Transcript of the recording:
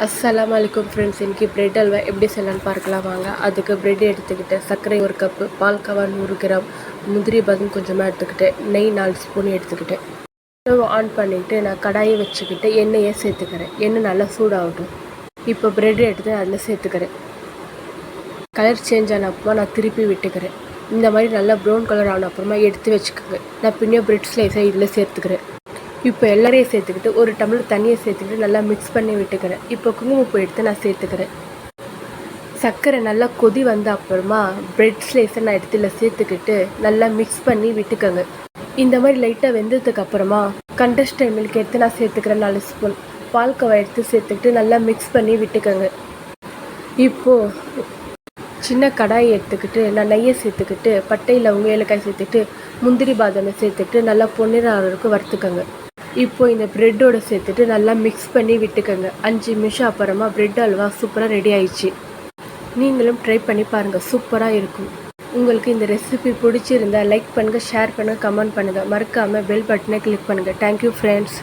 அஸ்ஸலாமு அலைக்கும் ஃப்ரெண்ட்ஸ். இன்றைக்கி பிரெட் அல்வா எப்படி செய்யலான்னு பார்க்கலாம் வாங்க. அதுக்கு பிரெட் எடுத்துக்கிட்டேன், சர்க்கரை 1 கப்பு, பால்கவா 100 கிராம், முந்திரி பாதாம் கொஞ்சமாக எடுத்துக்கிட்டேன், நெய் 4 ஸ்பூன் எடுத்துக்கிட்டேன். ஸ்டவ் ஆன் பண்ணிவிட்டு நான் கடாயை வச்சுக்கிட்டு எண்ணெயை சேர்த்துக்கிறேன். எண்ணெய் நல்லா சூடாகட்டும். இப்போ பிரெட் எடுத்து அதில் சேர்த்துக்கிறேன். கலர் சேஞ்ச் ஆன அப்புறமா நான் திருப்பி விட்டுக்கிறேன். இந்த மாதிரி நல்லா ப்ரௌன் கலர் ஆன அப்புறமா எடுத்து வச்சுக்கோங்க. நான் பின்ன பிரெட் ஸ்லைஸை இதில் சேர்த்துக்கிறேன். இப்போ எல்லாரையும் சேர்த்துக்கிட்டு ஒரு டம்ளர் தண்ணியை சேர்த்துக்கிட்டு நல்லா மிக்ஸ் பண்ணி விட்டுக்கிறேன். இப்போ குங்குமப்பூ எடுத்து நான் சேர்த்துக்கிறேன். சர்க்கரை நல்லா கொதி வந்த அப்புறமா பிரெட் ஸ்லைஸை நான் இடத்துல சேர்த்துக்கிட்டு நல்லா மிக்ஸ் பண்ணி விட்டுக்கோங்க. இந்த மாதிரி லைட்டாக வெந்ததுக்கு அப்புறமா கண்டஸ்டர் மில்க் எடுத்து நான் சேர்த்துக்கிறேன் 4 ஸ்பூன். பால்கோவா எடுத்து சேர்த்துக்கிட்டு நல்லா மிக்ஸ் பண்ணி விட்டுக்கோங்க. இப்போது சின்ன கடாயை எடுத்துக்கிட்டு நான் நெய்யை சேர்த்துக்கிட்டு பட்டை லவங்கம் ஏலக்காய் சேர்த்துக்கிட்டு முந்திரி பாதாமை சேர்த்துக்கிட்டு நல்லா பொன்னிறம் அளவுக்கு வறுத்துக்கோங்க. இப்போது இந்த ப்ரெட்டோடு சேர்த்துட்டு நல்லா மிக்ஸ் பண்ணி விட்டுக்கோங்க. 5 நிமிஷம் அப்புறமா ப்ரெட் அல்வா சூப்பராக ரெடி ஆயிடுச்சு. நீங்களும் ட்ரை பண்ணி பாருங்கள், சூப்பராக இருக்கும். உங்களுக்கு இந்த ரெசிபி பிடிச்சிருந்தா லைக் பண்ணுங்கள், ஷேர் பண்ணுங்கள், கமெண்ட் பண்ணுங்கள். மறக்காமல் பெல் பட்டனை கிளிக் பண்ணுங்கள். Thank you friends.